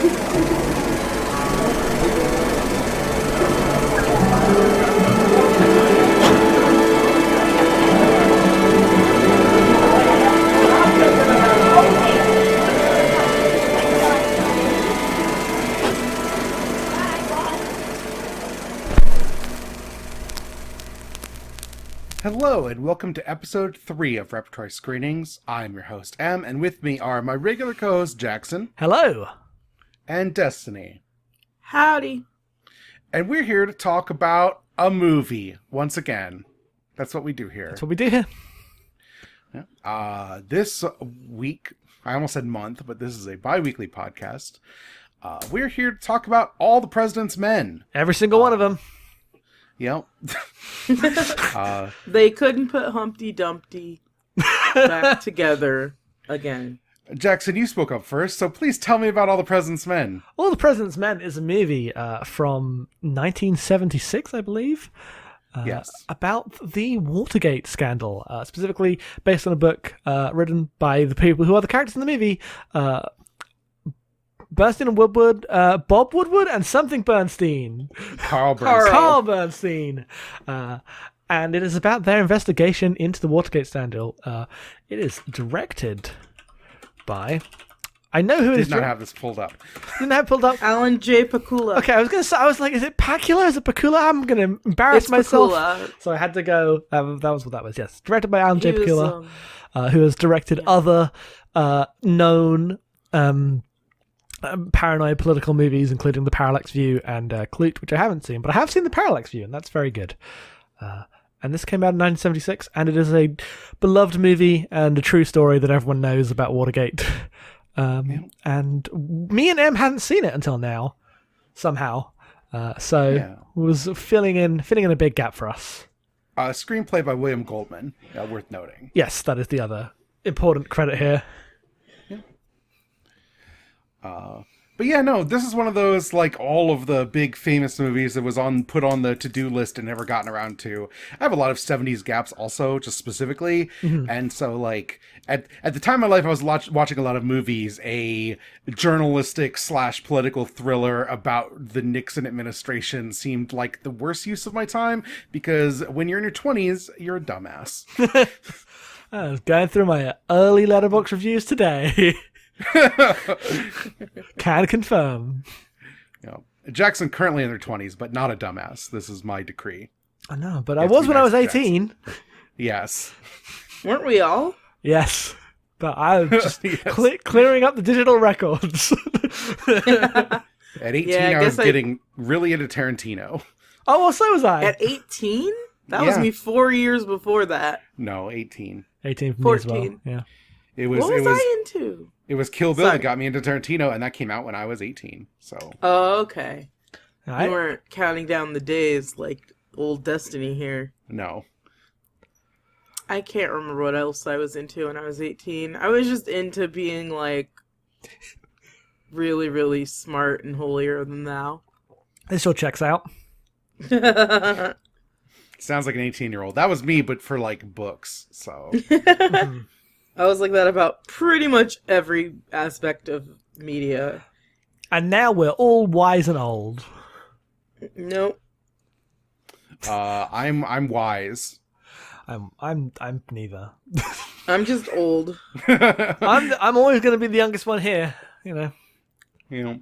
Hello, and welcome to episode 3 of Repertory Screenings. I'm your host, Em, and with me are my regular co-host, Jackson. Hello. And Destiny. Howdy. And we're here to talk about a movie, once again. That's what we do here. That's what we do here. This week, I almost said month, but this is a bi-weekly podcast. We're here to talk about All the President's Men. Every single one of them. Yep. They couldn't put Humpty Dumpty back together again. Jackson, you spoke up first, so please tell me about All the President's Men. All the President's Men is a movie from 1976, I believe. Yes. About the Watergate scandal, specifically based on a book written by the people who are the characters in the movie, Bernstein and Woodward, Bob Woodward, and something Bernstein. Carl Bernstein. Carl Bernstein. And it is about their investigation into the Watergate scandal. It is directed by... I know who it is. Did not have this pulled up. Didn't have it pulled up. Alan J. Pakula. Okay, I was like, is it Pakula? Is it Pakula? I'm going to embarrass myself. Pakula. So I had to go. That was what that was, yes. Directed by Alan J. Pakula, who has directed other known paranoid political movies, including The Parallax View and Clute, which I haven't seen, but I have seen The Parallax View, and that's very good. And this came out in 1976, and it is a beloved movie and a true story that everyone knows about Watergate. And me and Em hadn't seen it until now, somehow. Was filling in a big gap for us. Screenplay by William Goldman, worth noting. Yes, that is the other important credit here. But yeah, no, this is one of those, like, all of the big famous movies that was put on the to-do list and never gotten around to. I have a lot of 70s gaps also, just specifically. Mm-hmm. And so, like, at the time of my life, I was watching a lot of movies, a journalistic / political thriller about the Nixon administration seemed like the worst use of my time, because when you're in your 20s, you're a dumbass. I was going through my early Letterboxd reviews today. Can confirm. Jackson currently in their 20s, but not a dumbass. This is my decree. I know, but I was when I was 18. Yes. Weren't we all? Yes. But I was just clearing up the digital records. At 18, I was getting really into Tarantino. Oh, well, so was I. At 18? That was me 4 years before that. No, 18. 18 for 14. me as well. Yeah. What was I into? It was Kill Bill that got me into Tarantino, and that came out when I was 18. So. Oh, okay. You weren't counting down the days like old Destiny here. No. I can't remember what else I was into when I was 18. I was just into being, like, really, really smart and holier than thou. This still checks out. Sounds like an 18-year-old. That was me, but for, like, books, so. I was like that about pretty much every aspect of media. And now we're all wise and old. Nope. I'm wise. I'm neither. I'm just old. I'm always going to be the youngest one here, you know. Yeah.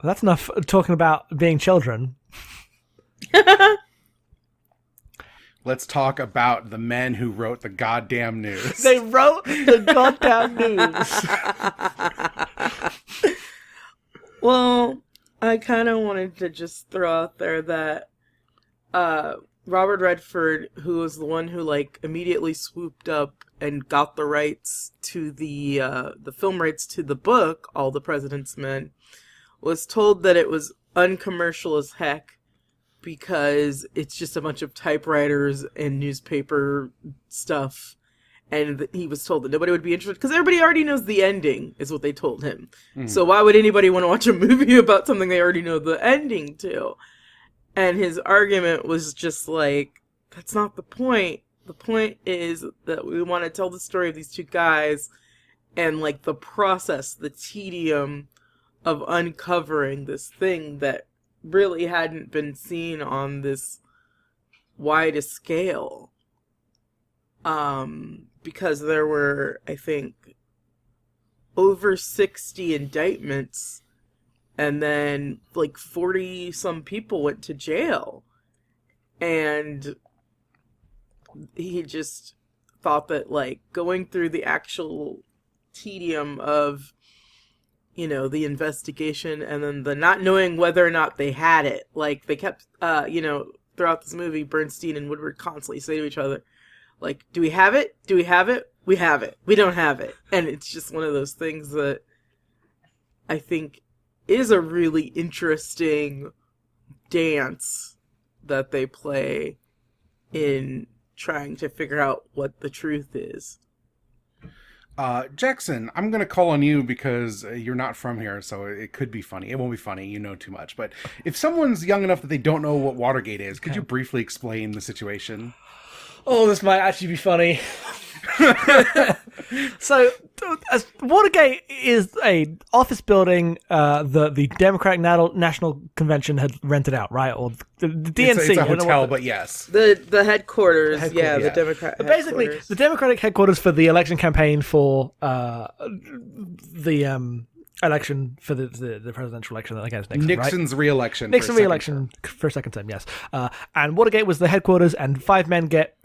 That's enough talking about being children. Let's talk about the men who wrote the goddamn news. They wrote the goddamn news. Well, I kind of wanted to just throw out there that Robert Redford, who was the one who like immediately swooped up and got the rights to the film rights to the book, All the President's Men, was told that it was uncommercial as heck because it's just a bunch of typewriters and newspaper stuff. And he was told that nobody would be interested because everybody already knows the ending, is what they told him. Mm. So why would anybody want to watch a movie about something they already know the ending to? And his argument was just like, that's not the point. The point is that we want to tell the story of these two guys and like the process, the tedium of uncovering this thing that really hadn't been seen on this wide a scale. Because there were, I think, over 60 indictments, and then like 40 some people went to jail. And he just thought that, like, going through the actual tedium of, you know, the investigation and then the not knowing whether or not they had it. Like, they kept, throughout this movie, Bernstein and Woodward constantly say to each other, like, do we have it? Do we have it? We have it. We don't have it. And it's just one of those things that I think is a really interesting dance that they play in trying to figure out what the truth is. Jackson, I'm going to call on you because you're not from here, so it could be funny. It won't be funny. You know too much. But if someone's young enough that they don't know what Watergate is, could you briefly explain the situation? Oh, this might actually be funny. So, Watergate is a office building that the Democratic National Convention had rented out, right? Or the DNC. It's a hotel, but yes. The headquarters, the Democrat but basically, headquarters. the Democratic headquarters for the election campaign for the election for the presidential election against Nixon, Nixon's right? re-election. Nixon re-election for a second term, yes. And Watergate was the headquarters, and 5 men get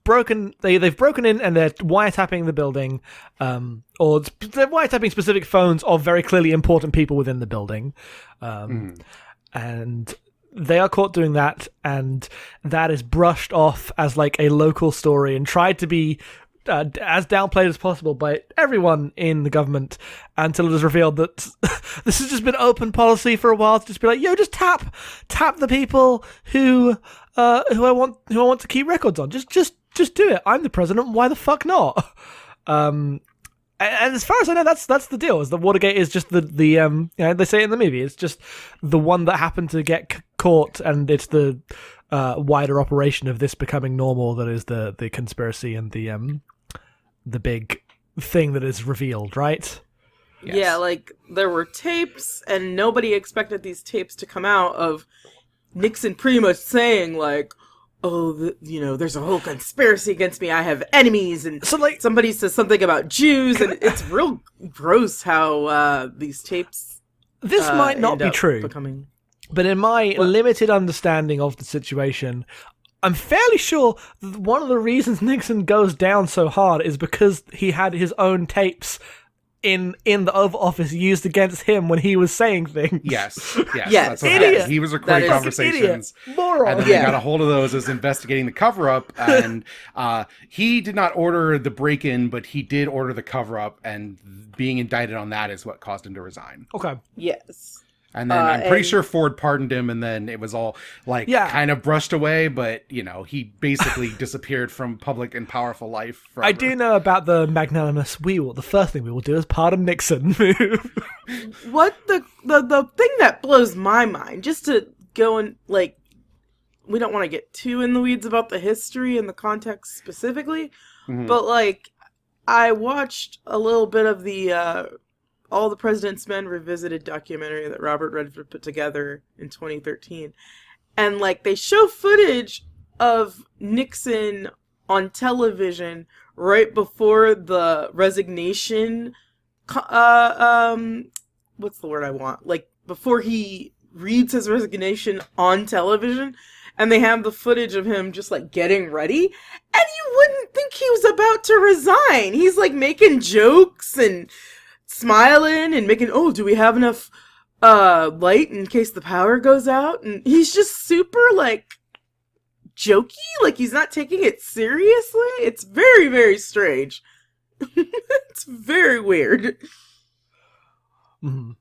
broken. They've broken in and they're wiretapping the building, or they're wiretapping specific phones of very clearly important people within the building, and they are caught doing that, and that is brushed off as like a local story and tried to be as downplayed as possible by everyone in the government until it is revealed that this has just been open policy for a while to just be like, yo, just tap the people who I want to keep records on. Just do it. I'm the president. Why the fuck not? And as far as I know, that's the deal. Is that Watergate is just the they say it in the movie. It's just the one that happened to get caught, and it's the wider operation of this becoming normal that is the conspiracy and the big thing that is revealed, right? Yes. Yeah, like there were tapes, and nobody expected these tapes to come out of Nixon pretty much saying like, oh, there's a whole conspiracy against me. I have enemies, and so like somebody says something about Jews, and it's real gross how these tapes. This might not be true, but in my limited understanding of the situation, I'm fairly sure that one of the reasons Nixon goes down so hard is because he had his own tapes in the Oval Office used against him when he was saying things. Yes. That's what happened. He was recording conversations, moron. and then they got a hold of those as investigating the cover-up, and he did not order the break-in, but he did order the cover-up, and being indicted on that is what caused him to resign. Okay. Yes. And then I'm pretty sure Ford pardoned him, and then it was all kind of brushed away, but he basically disappeared from public and powerful life forever. I do know about the magnanimous the first thing we will do is pardon Nixon move. What the thing that blows my mind, just to go and we don't want to get too in the weeds about the history and the context specifically, but I watched a little bit of the All the President's Men Revisited documentary that Robert Redford put together in 2013. And they show footage of Nixon on television right before the resignation. What's the word I want? Before he reads his resignation on television. And they have the footage of him just getting ready. And you wouldn't think he was about to resign. He's making jokes and smiling and making, do we have enough light in case the power goes out? And he's just super jokey, he's not taking it seriously. It's very, very strange. It's very weird. Mm-hmm.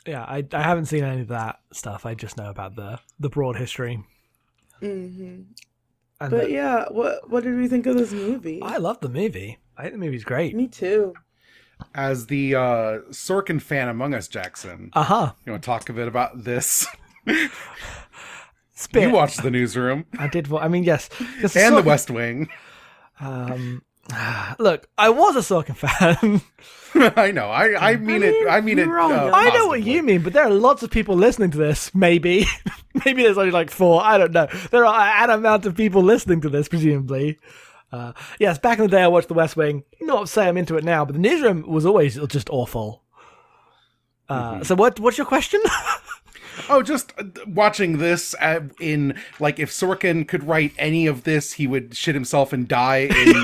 Yeah, I haven't seen any of that stuff. I just know about the broad history. Mm-hmm. But what did we think of this movie? I love the movie. I think the movie's great. Me too. As the Sorkin fan among us, Jackson. You want to talk a bit about this? You watched The Newsroom. I did. Yes. And The West Wing. Look, I was a Sorkin fan. I know. I mean it. I mean it. you're all young. I know what you mean, but there are lots of people listening to this. Maybe there's only like 4. I don't know. There are an amount of people listening to this, presumably. Yes, back in the day, I watched The West Wing. Not to say I'm into it now, but The Newsroom was always just awful. So what's your question? Oh, just watching this in, like, if Sorkin could write any of this, he would shit himself and die in,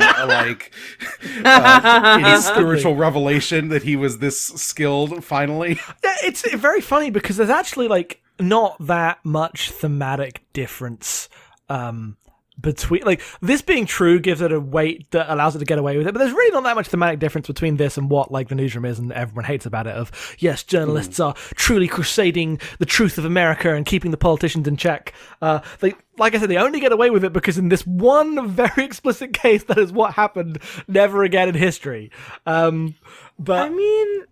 in spiritual revelation that he was this skilled, finally. Yeah, it's very funny because there's actually, like, not that much thematic difference between, like, this being true gives it a weight that allows it to get away with it, but there's really not that much thematic difference between this and what, like, The Newsroom is and everyone hates about it, of, yes, journalists are truly crusading the truth of America and keeping the politicians in check. Like I said, they only get away with it because in this one very explicit case, that is what happened, never again in history. But I mean,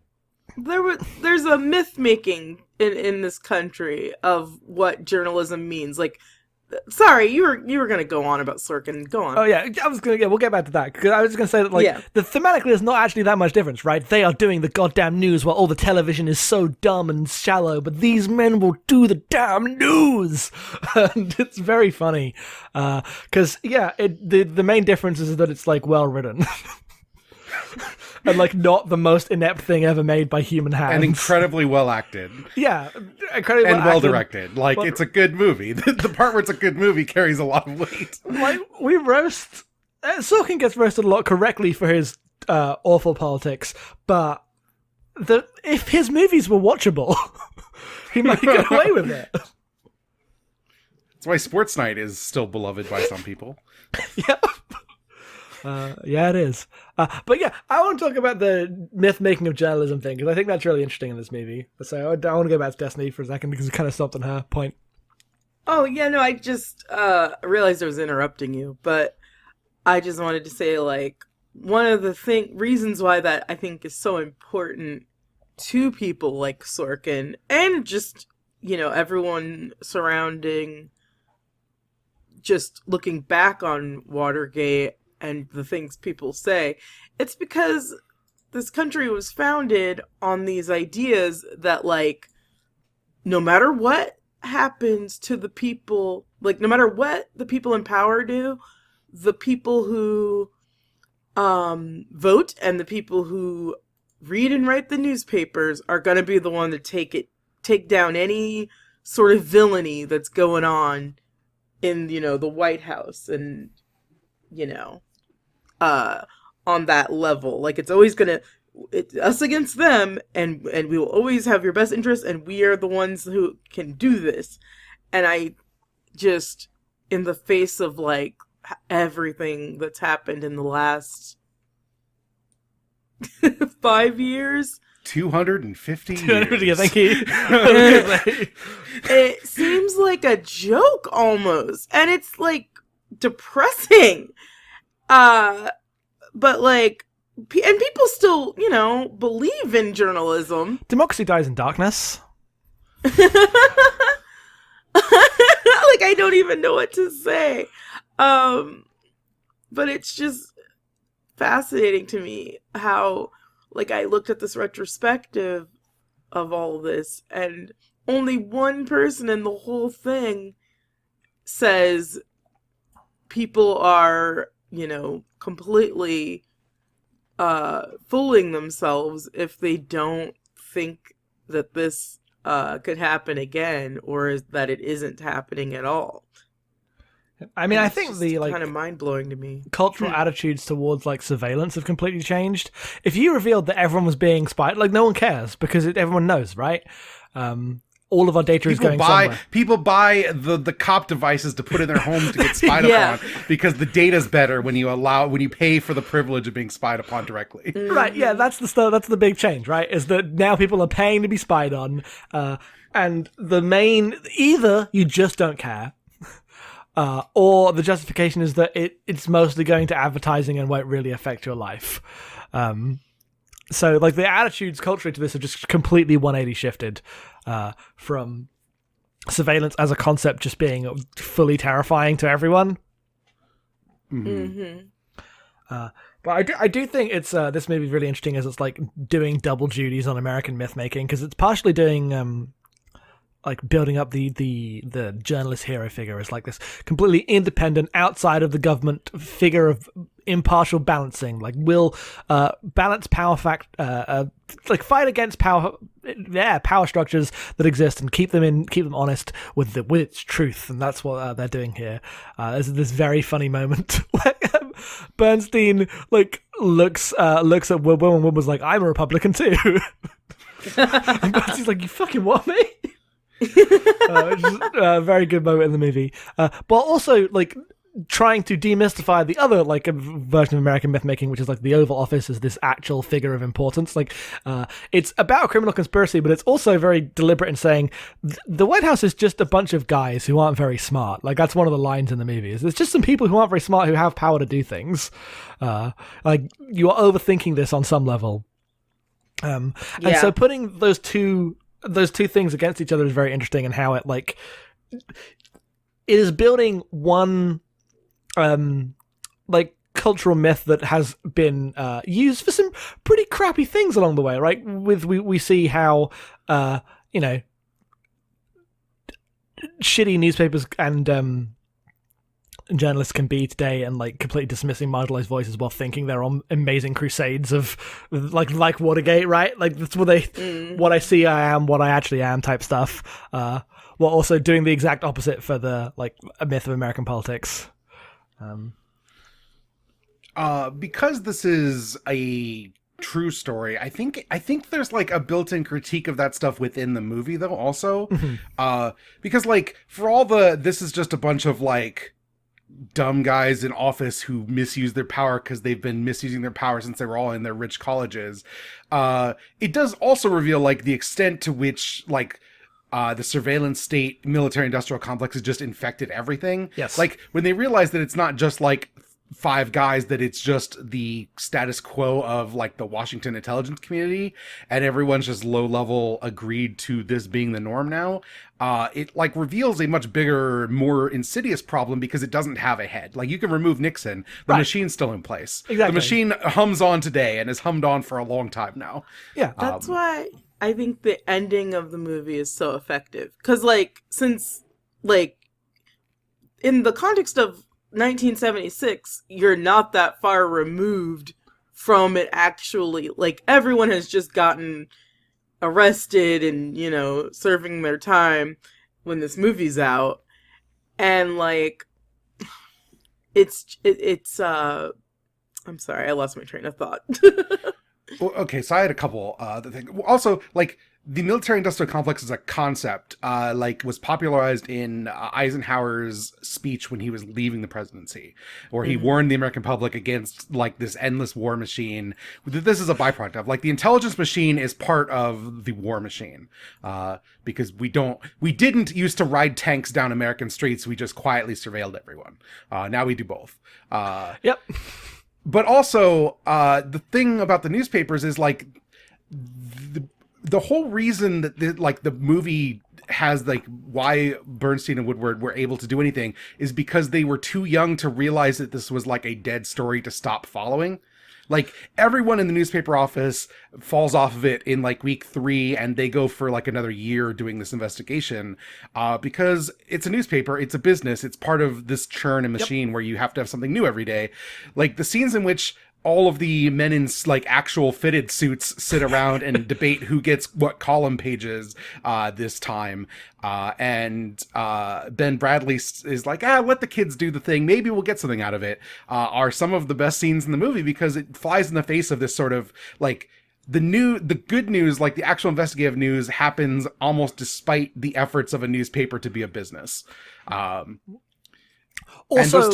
there's a myth making in this country of what journalism means. Like, sorry, you were gonna go on about Sorkin. Go on. Oh yeah, we'll get back to that, because I was just gonna say that, like, the thematically there's not actually that much difference, right? They are doing the goddamn news while all the television is so dumb and shallow, but these men will do the damn news, and it's very funny, because the main difference is that it's, like, well written. And, like, not the most inept thing ever made by human hands. And incredibly well acted. Yeah. Incredibly and well directed. acted. Like, it's a good movie. The part where it's a good movie carries a lot of weight. Like, we roast... Sorkin gets roasted a lot correctly for his awful politics, but if his movies were watchable, he might get away with it. That's why Sports Night is still beloved by some people. Yep. Yeah, it is. But yeah, I want to talk about the myth-making of journalism thing, because I think that's really interesting in this movie. So I want to go back to Destiny for a second, because it kind of stopped on her point. Oh, yeah, no, I just realized I was interrupting you, but I just wanted to say, like, one of the reasons why that I think is so important to people like Sorkin, and just, everyone surrounding, just looking back on Watergate and the things people say, it's because this country was founded on these ideas that, like, no matter what happens to the people, like, no matter what the people in power do, the people who vote and the people who read and write the newspapers are going to be the one to take down any sort of villainy that's going on in, the White House and, on that level. Like, it's always it's us against them, and we will always have your best interest, and we are the ones who can do this. And I just, in the face of, like, everything that's happened in the last 5 years, 250 250, years. thank you. It seems like a joke almost, and it's, like, depressing. But, like, and people still, believe in journalism. Democracy dies in darkness. Like, I don't even know what to say. But it's just fascinating to me how, like, I looked at this retrospective of all this, and only one person in the whole thing says people are, completely fooling themselves if they don't think that this could happen again, or that it isn't happening at all. I mean, I think the, like, kind of mind-blowing to me. Cultural attitudes towards, like, surveillance have completely changed. If you revealed that everyone was being spied, like, no one cares, because everyone knows, right? All of our data is going somewhere. People buy the cop devices to put in their homes to get spied upon, because the data's better when you pay for the privilege of being spied upon directly. Right, yeah, that's the big change, right? Is that now people are paying to be spied on, and either you just don't care, or the justification is that it's mostly going to advertising and won't really affect your life. So, like, the attitudes culturally to this have just completely 180 shifted, from surveillance as a concept just being fully terrifying to everyone. Mm-hmm. But I do think it's this movie is really interesting as it's like doing double duties on American myth making, because it's partially doing like building up the journalist hero figure as like this completely independent, outside of the government figure of impartial balancing, like will balance power like fight against power structures that exist and keep them honest with its truth. And that's what they're doing here. There's this very funny moment where Bernstein like looks at Wilbur, and Wilbur's like, I'm a Republican too. And Bernstein's like, you fucking what, mate? Just a very good moment in the movie, but also like trying to demystify the other like version of American myth making, which is like the Oval Office is this actual figure of importance. Like it's about a criminal conspiracy, but it's also very deliberate in saying the White House is just a bunch of guys who aren't very smart. Like that's one of the lines in the movie. There's just some people who aren't very smart who have power to do things. Like you are overthinking this on some level, and so putting those two things against each other is very interesting, and how it like it is building one like cultural myth that has been used for some pretty crappy things along the way, right? We see how shitty newspapers and journalists can be today, and like completely dismissing marginalized voices while thinking they're on amazing crusades of like Watergate, right? Like that's what what I see I am, what I actually am type stuff, while also doing the exact opposite for the like a myth of American politics. Because this is a true story, I think there's like a built-in critique of that stuff within the movie though also. Because like for all this is just a bunch of like dumb guys in office who misuse their power because they've been misusing their power since they were all in their rich colleges. It does also reveal like the extent to which like the surveillance state military industrial complex has just infected everything. Yes. Like when they realize that it's not just like five guys, that it's just the status quo of like the Washington intelligence community, and everyone's just low level agreed to this being the norm now. It like reveals a much bigger, more insidious problem because it doesn't have a head. Like you can remove Nixon, the machine's still in place. Exactly. The machine hums on today and has hummed on for a long time now. Yeah. That's why I think the ending of the movie is so effective. Because like, since like in the context of 1976, you're not that far removed from it actually, like everyone has just gotten arrested and, you know, serving their time when this movie's out. And like it's I'm sorry, I lost my train of thought. Well, okay, so I had a couple other things. Also, like the military-industrial complex as a concept, like was popularized in Eisenhower's speech when he was leaving the presidency, where he warned the American public against like this endless war machine. This is a byproduct of like the intelligence machine is part of the war machine, because we didn't used to ride tanks down American streets. We just quietly surveilled everyone. Now we do both. Yep. But also, the thing about the newspapers is like the whole reason that the movie has like why Bernstein and Woodward were able to do anything is because they were too young to realize that this was like a dead story to stop following. Like everyone in the newspaper office falls off of it in like week 3, and they go for like another year doing this investigation, because it's a newspaper, it's a business, it's part of this churn and machine where you have to have something new every day. Like the scenes in which all of the men in like actual fitted suits sit around and debate who gets what column pages this time. And Ben Bradley is like, let the kids do the thing. Maybe we'll get something out of it. Are some of the best scenes in the movie because it flies in the face of this sort of like the good news, like the actual investigative news happens almost despite the efforts of a newspaper to be a business. Also, and those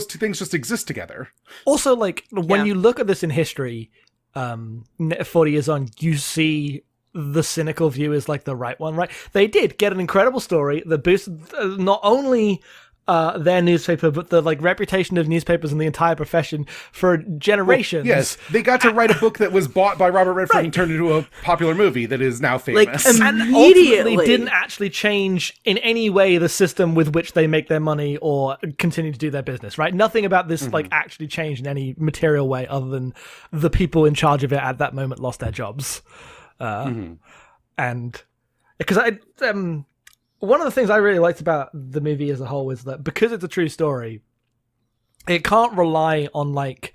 two things just exist together. Also, like when you look at this in history, 40 years on, you see the cynical view is like the right one, right? They did get an incredible story that boosted not only their newspaper, but the like reputation of newspapers and the entire profession for generations. Well, yes, they got to write a book that was bought by Robert Redford and turned into a popular movie that is now famous. And ultimately didn't actually change in any way the system with which they make their money or continue to do their business, right? Nothing about this like actually changed in any material way other than the people in charge of it at that moment lost their jobs. And because one of the things I really liked about the movie as a whole is that because it's a true story, it can't rely on like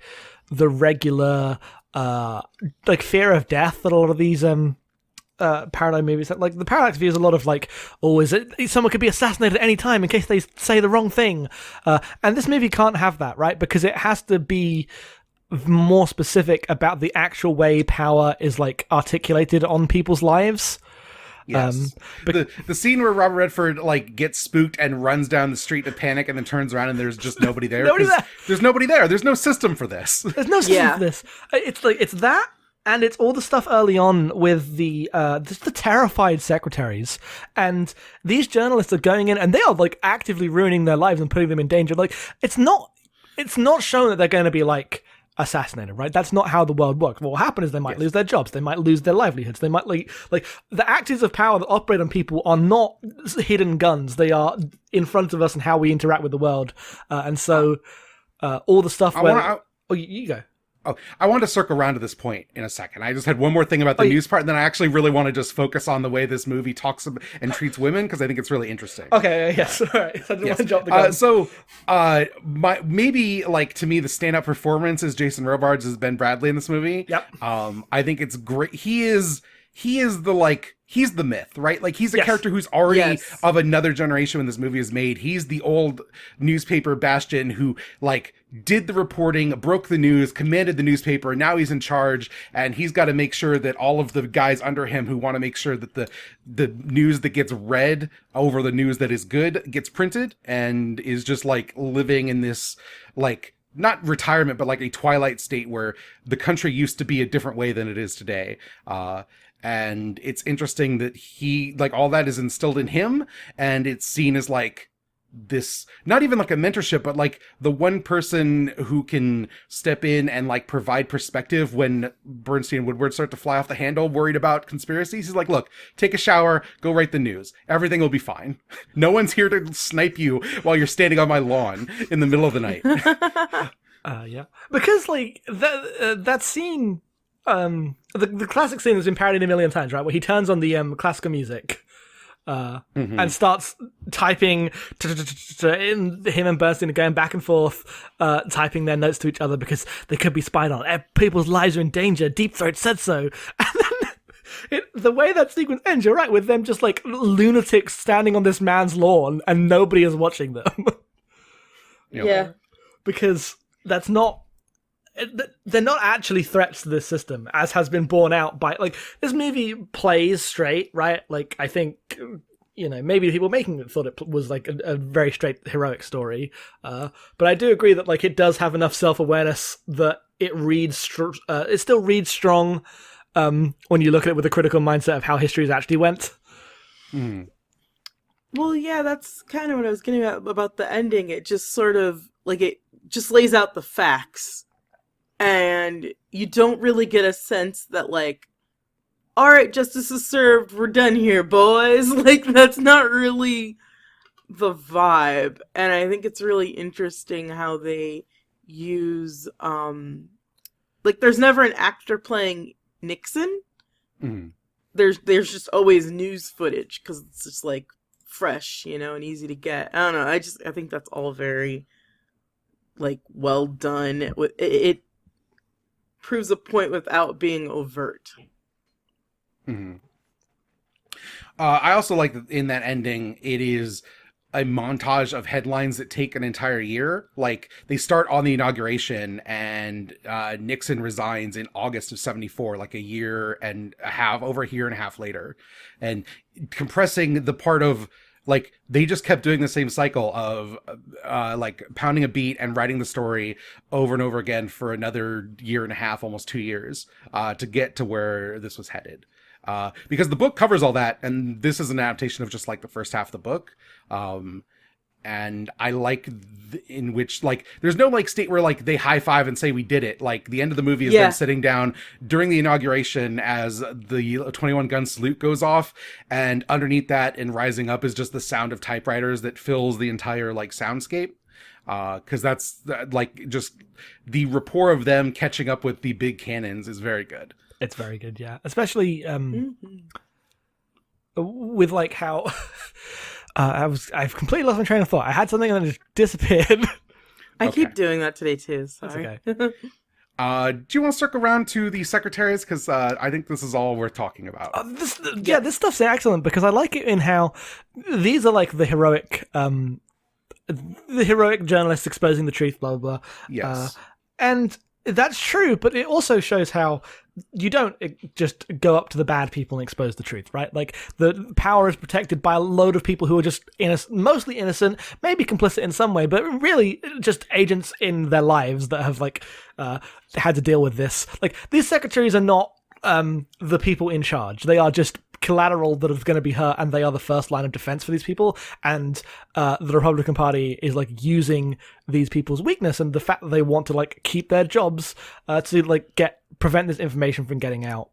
the regular like fear of death that a lot of these paradigm movies have. Like the Parallax View is a lot of like, oh, is it someone could be assassinated at any time in case they say the wrong thing, and this movie can't have that, right? Because it has to be more specific about the actual way power is like articulated on people's lives. Yes. The scene where Robert Redford like gets spooked and runs down the street to panic and then turns around and there's just nobody there. There's nobody there. There's no system for this. There's no system for this. It's like it's that, and it's all the stuff early on with the terrified secretaries, and these journalists are going in and they are like actively ruining their lives and putting them in danger. Like it's not shown that they're going to be like assassinated, right? That's not how the world works. What will happen is they might lose their jobs, they might lose their livelihoods, they might like the axes of power that operate on people are not hidden guns. They are in front of us and how we interact with the world. And so all the stuff you go. Oh, I wanted to circle around to this point in a second. I just had one more thing about the news part, and then I actually really want to just focus on the way this movie talks about and treats women, because I think it's really interesting. Okay, yes, all right. I didn't want to jump the gun. Maybe, like, to me, the stand-up performance is Jason Robards as Ben Bradley in this movie. Yep. I think it's great. He is he's the myth, right? Like, he's a character who's already of another generation when this movie is made. He's the old newspaper bastion who, like, did the reporting, broke the news, commanded the newspaper, and now he's in charge, and he's got to make sure that all of the guys under him who want to make sure that the news that gets read over the news that is good gets printed, and is just, like, living in this, like, not retirement, but like a twilight state where the country used to be a different way than it is today. And it's interesting that he, like, all that is instilled in him, and it's seen as, like, this, not even like a mentorship, but like the one person who can step in and like provide perspective when Bernstein and Woodward start to fly off the handle, worried about conspiracies. He's like, look, take a shower, go write the news. Everything will be fine. No one's here to snipe you while you're standing on my lawn in the middle of the night. Yeah, because like that scene, the classic scene has been parodied a million times, right? Where he turns on the classical music. And starts typing in. Him and Bernstein are going back and forth, typing their notes to each other because they could be spied on. People's lives are in danger. Deep Throat said so. And then the way that sequence ends, you're right, with them just like lunatics standing on this man's lawn and nobody is watching them. Yeah, because that's not. They're not actually threats to this system, as has been borne out by, like, this movie plays straight, right? Like, I think, maybe the people making it thought it was, like, a very straight, heroic story. But I do agree that, like, it does have enough self-awareness that it still reads strong when you look at it with a critical mindset of how history actually went. Mm. Well, yeah, that's kind of what I was getting at about the ending. It just sort of, like, it just lays out the facts. And you don't really get a sense that, like, all right, justice is served, we're done here, boys. Like, that's not really the vibe. And I think it's really interesting how they use, like, there's never an actor playing Nixon. Mm-hmm. There's just always news footage, because it's just, like, fresh, and easy to get. I don't know, I think that's all very, like, well done. It proves a point without being overt. Mm-hmm. I also like that in that ending, it is a montage of headlines that take an entire year. Like, they start on the inauguration, and Nixon resigns in August of 1974, like a year and a half, over a year and a half later. And compressing the part of, like, they just kept doing the same cycle of, like, pounding a beat and writing the story over and over again for another year and a half, almost 2 years, to get to where this was headed. Because the book covers all that, and this is an adaptation of just, like, the first half of the book. and I like in which like there's no like state where like they high five and say we did it. Like the end of the movie is them sitting down during the inauguration as the 21 gun salute goes off, and underneath that and rising up is just the sound of typewriters that fills the entire like soundscape. Because that's like just the rapport of them catching up with the big cannons is very good. It's very good, yeah. Especially with like how I've completely lost my train of thought. I had something and then it just disappeared. I keep doing that today too. Sorry. That's okay. Do you want to circle around to the secretaries? Because I think this is all worth talking about. This stuff's excellent because I like it in how these are like the heroic journalists exposing the truth, blah blah blah. Yes, and that's true, but it also shows how you don't just go up to the bad people and expose the truth, right? Like, the power is protected by a load of people who are just mostly innocent, maybe complicit in some way, but really just agents in their lives that have, like, had to deal with this. Like, these secretaries are not the people in charge. They are just collateral that is going to be hurt, and they are the first line of defense for these people. And the Republican Party is like using these people's weakness and the fact that they want to like keep their jobs to like prevent this information from getting out.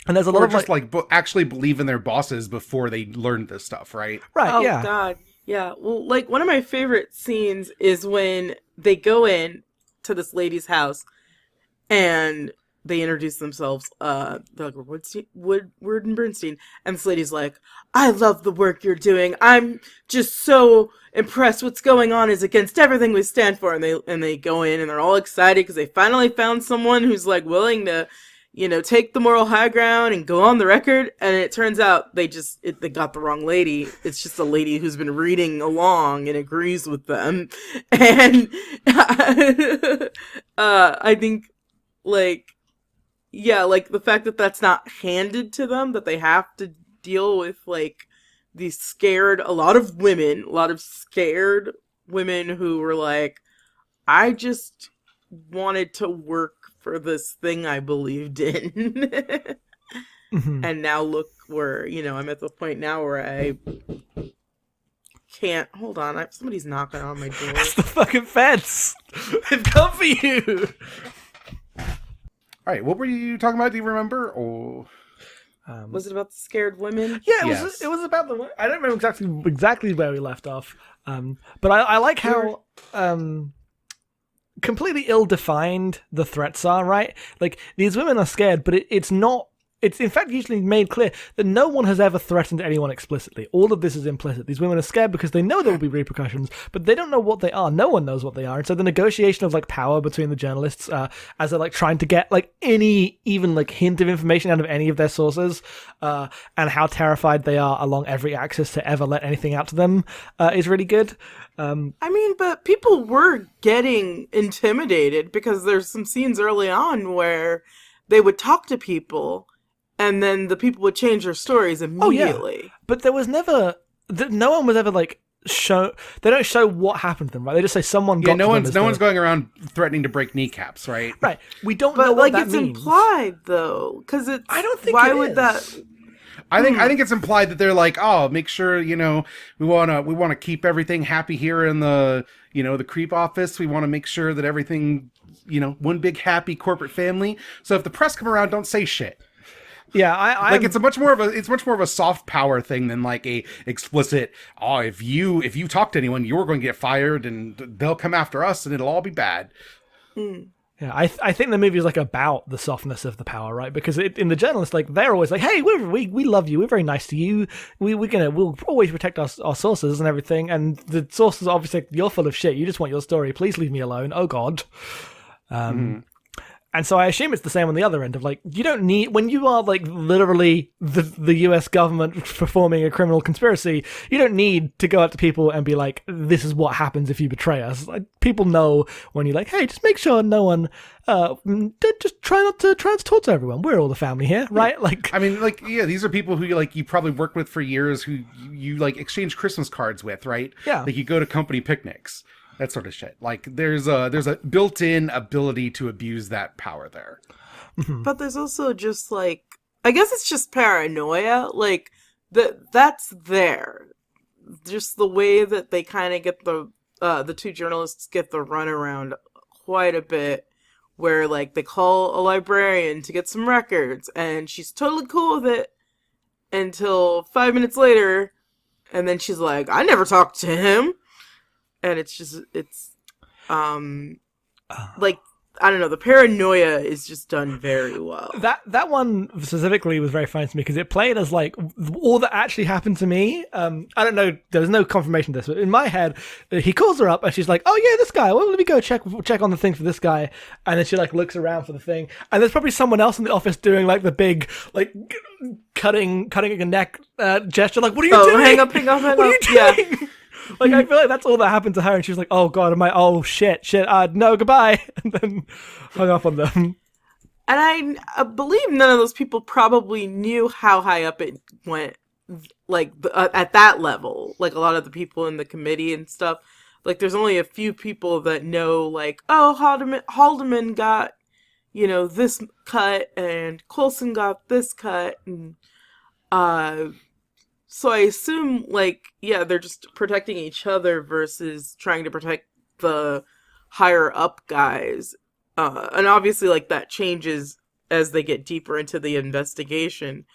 And there's a lot of just like actually believe in their bosses before they learn this stuff, right? Right. Oh yeah. God. Yeah. Well, like one of my favorite scenes is when they go in to this lady's house and they introduce themselves, they're like, Wood and Bernstein. And this lady's like, I love the work you're doing. I'm just so impressed. What's going on is against everything we stand for. And they go in and they're all excited because they finally found someone who's like willing to, you know, take the moral high ground and go on the record. And it turns out they got the wrong lady. It's just a lady who's been reading along and agrees with them. And I think, like, yeah, like the fact that that's not handed to them, that they have to deal with like these a lot of scared women who were like, I just wanted to work for this thing I believed in. Mm-hmm. And now look where, you know, I'm at the point now where I can't, hold on, somebody's knocking on my door. It's the fucking feds. They've come for you. All right, what were you talking about? Do you remember? Or was it about the scared women? Yeah, it was about the. I don't remember exactly where we left off, but I like how completely ill-defined the threats are. Right, like these women are scared, but it's not. It's in fact usually made clear that no one has ever threatened anyone explicitly. All of this is implicit. These women are scared because they know there will be repercussions, but they don't know what they are. No one knows what they are. And so the negotiation of like power between the journalists, as they're like trying to get like even like hint of information out of any of their sources, and how terrified they are along every axis to ever let anything out to them, is really good. I mean, but people were getting intimidated because there's some scenes early on where they would talk to people and then the people would change their stories immediately. Oh, yeah. But there was never... No one was ever, like, show... They don't show what happened to them, right? They just say someone got no one's going around threatening to break kneecaps, right? Right. We don't know what that means. But, like, it's implied, though. Because it's... I don't think why would that... I think it's implied that they're like, oh, make sure, you know, we want to keep everything happy here in the, you know, the creep office. We want to make sure that everything, you know, one big happy corporate family. So if the press come around, don't say shit. Yeah, like it's much more of a soft power thing than like a explicit. Oh, if you talk to anyone, you're going to get fired, and they'll come after us, and it'll all be bad. Yeah, I think the movie is like about the softness of the power, right? Because in the journalists, like they're always like, "Hey, we love you. We're very nice to you. We'll always protect our sources and everything." And the sources are obviously, you're full of shit. You just want your story. Please leave me alone. Oh God. And so I assume it's the same on the other end of like, you don't need, when you are like literally the US government performing a criminal conspiracy, you don't need to go out to people and be like, this is what happens if you betray us. Like, people know when you're like, hey, just make sure no one, just try not to talk to everyone. We're all the family here, right? Like, I mean, like, yeah, these are people who like you probably worked with for years, who you like exchange Christmas cards with, right? Yeah. Like you go to company picnics. That sort of shit. Like there's a built-in ability to abuse that power there. But there's also just like, I guess it's just paranoia. Like that's there. just the way that they kind of get the two journalists get the runaround quite a bit, where like they call a librarian to get some records, and she's totally cool with it until 5 minutes later, and then she's like, "I never talked to him," and it's like, I don't know, the paranoia is just done very well. That one specifically was very funny to me because it played as like all that actually happened to me. I don't know, there was no confirmation of this, but in my head, he calls her up and she's like, "Oh yeah, this guy. Well, let me go check on the thing for this guy." And then she like looks around for the thing, and there's probably someone else in the office doing like the big like cutting a neck gesture. Like, what are you doing? Hang up. What are you doing? Yeah. Like, I feel like that's all that happened to her, and she was like, "Oh God, oh shit, no, goodbye," and then hung up on them. And I believe none of those people probably knew how high up it went, like at that level. Like a lot of the people in the committee and stuff. Like, there's only a few people that know, like, oh, Haldeman got, this cut, and Coulson got this cut, and so I assume, like, yeah, they're just protecting each other versus trying to protect the higher up guys. And obviously, like, that changes as they get deeper into the investigation.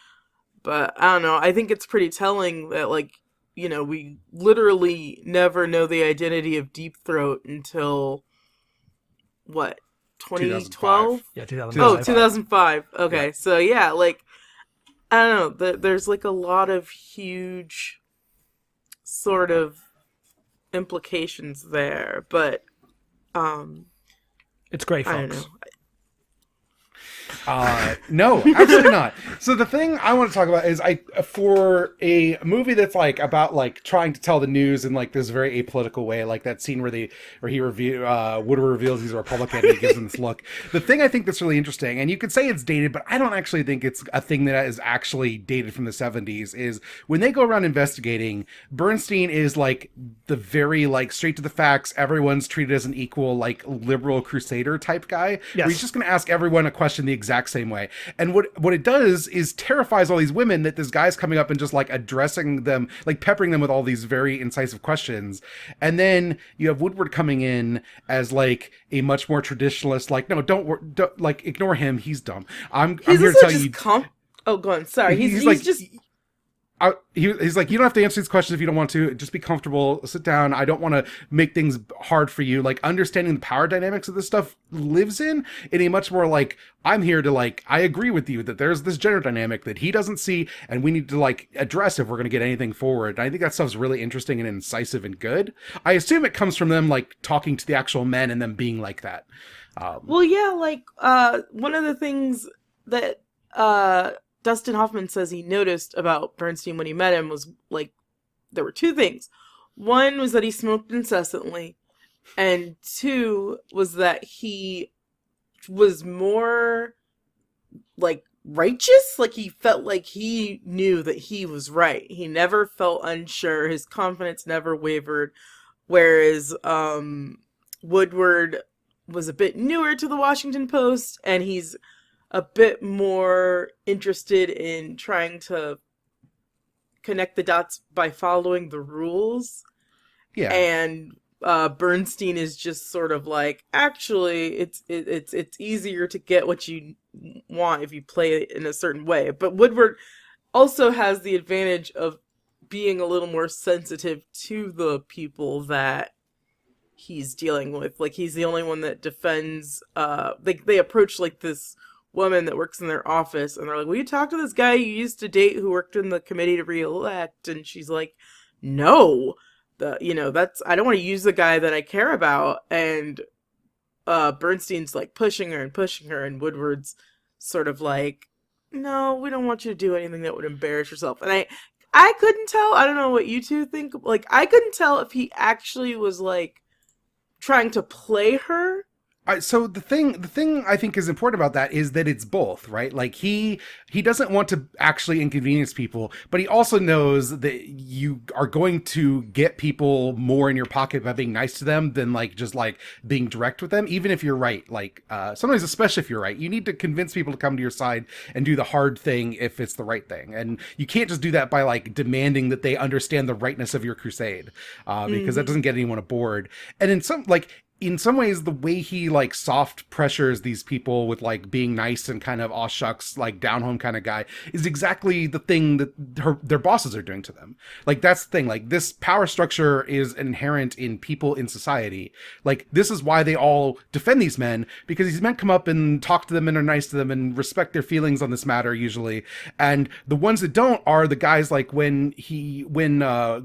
But, I don't know, I think it's pretty telling that, like, we literally never know the identity of Deep Throat until, what, 2012? 2005. Yeah, 2005. Oh, 2005. Okay, Yeah. so yeah, like, I don't know, there's like a lot of huge sort of implications there, but It's great, I don't folks. know. No, absolutely not. So the thing I want to talk about is for a movie that's like about like trying to tell the news in like this very apolitical way, like that scene where Woodward reveals he's a Republican and he gives him this look. The thing I think that's really interesting, and you could say it's dated, but I don't actually think it's a thing that is actually dated from the 70s, is when they go around investigating, Bernstein is like the very like straight to the facts, everyone's treated as an equal, like liberal crusader type guy. Yes. Where he's just going to ask everyone a question the exact same way. And what it does is terrifies all these women that this guy's coming up and just like addressing them, like peppering them with all these very incisive questions. And then you have Woodward coming in as like a much more traditionalist, like, no, don't like, ignore him. He's dumb. I'm here to tell you. Oh, go on. Sorry. He's like, just... he's like, you don't have to answer these questions if you don't want to. Just be comfortable, sit down. I don't want to make things hard for you. Like, understanding the power dynamics of this stuff lives in a much more like, I'm here to like, I agree with you that there's this gender dynamic that he doesn't see and we need to like address if we're going to get anything forward. And I think that stuff's really interesting and incisive and good. I assume it comes from them like talking to the actual men and them being like that. Well, yeah, like, one of the things that Dustin Hoffman says he noticed about Bernstein when he met him was, like, there were two things. One was that he smoked incessantly, and two was that he was more, like, righteous. Like, he felt like he knew that he was right. He never felt unsure. His confidence never wavered. Whereas Woodward was a bit newer to the Washington Post, and he's a bit more interested in trying to connect the dots by following the rules. Yeah. And Bernstein is just sort of like, actually, it's easier to get what you want if you play it in a certain way. But Woodward also has the advantage of being a little more sensitive to the people that he's dealing with. Like, he's the only one that defends, they approach like this woman that works in their office and they're like, will you talk to this guy you used to date who worked in the committee to re-elect? And she's like, no, I don't want to use the guy that I care about. And Bernstein's like pushing her, and Woodward's sort of like, no, we don't want you to do anything that would embarrass yourself. And I couldn't tell, I don't know what you two think, like, I couldn't tell if he actually was like trying to play her So the thing I think is important about that is that it's both, right? Like he doesn't want to actually inconvenience people, but he also knows that you are going to get people more in your pocket by being nice to them than like just like being direct with them, even if you're right. Like sometimes, especially if you're right, you need to convince people to come to your side and do the hard thing if it's the right thing, and you can't just do that by like demanding that they understand the rightness of your crusade, because that doesn't get anyone aboard. And in some ways, the way he like soft pressures these people with like being nice and kind of aw shucks, like down home kind of guy is exactly the thing that their bosses are doing to them. Like that's the thing. Like this power structure is inherent in people in society. Like this is why they all defend these men, because these men come up and talk to them and are nice to them and respect their feelings on this matter usually. And the ones that don't are the guys like when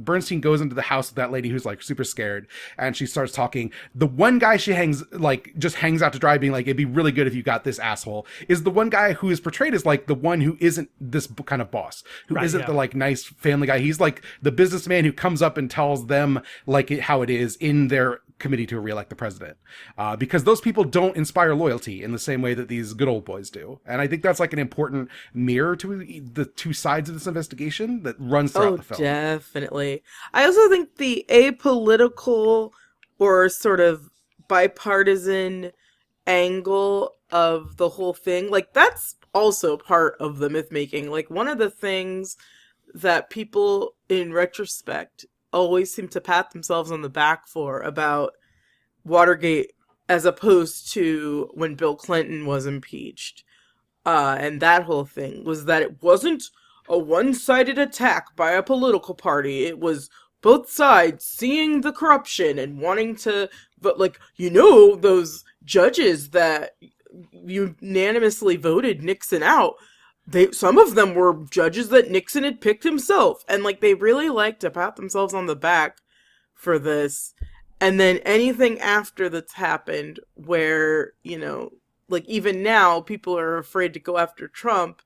Bernstein goes into the house with that lady who's like super scared and she starts talking. The one guy she just hangs out to dry being like, it'd be really good if you got this asshole, is the one guy who is portrayed as like the one who isn't this kind of boss, who Right, isn't yeah. the like nice family guy. He's like the businessman who comes up and tells them like how it is in their committee to reelect the president, because those people don't inspire loyalty in the same way that these good old boys do. And I think that's like an important mirror to the two sides of this investigation that runs throughout Oh, the film. definitely. I also think the apolitical or sort of bipartisan angle of the whole thing, like that's also part of the myth making. Like one of the things that people in retrospect always seem to pat themselves on the back for about Watergate as opposed to when Bill Clinton was impeached, and that whole thing was that it wasn't a one-sided attack by a political party. It was both sides seeing the corruption and wanting to, but like, those judges that unanimously voted Nixon out, some of them were judges that Nixon had picked himself, and like they really like to pat themselves on the back for this. And then anything after that's happened where, like even now people are afraid to go after Trump,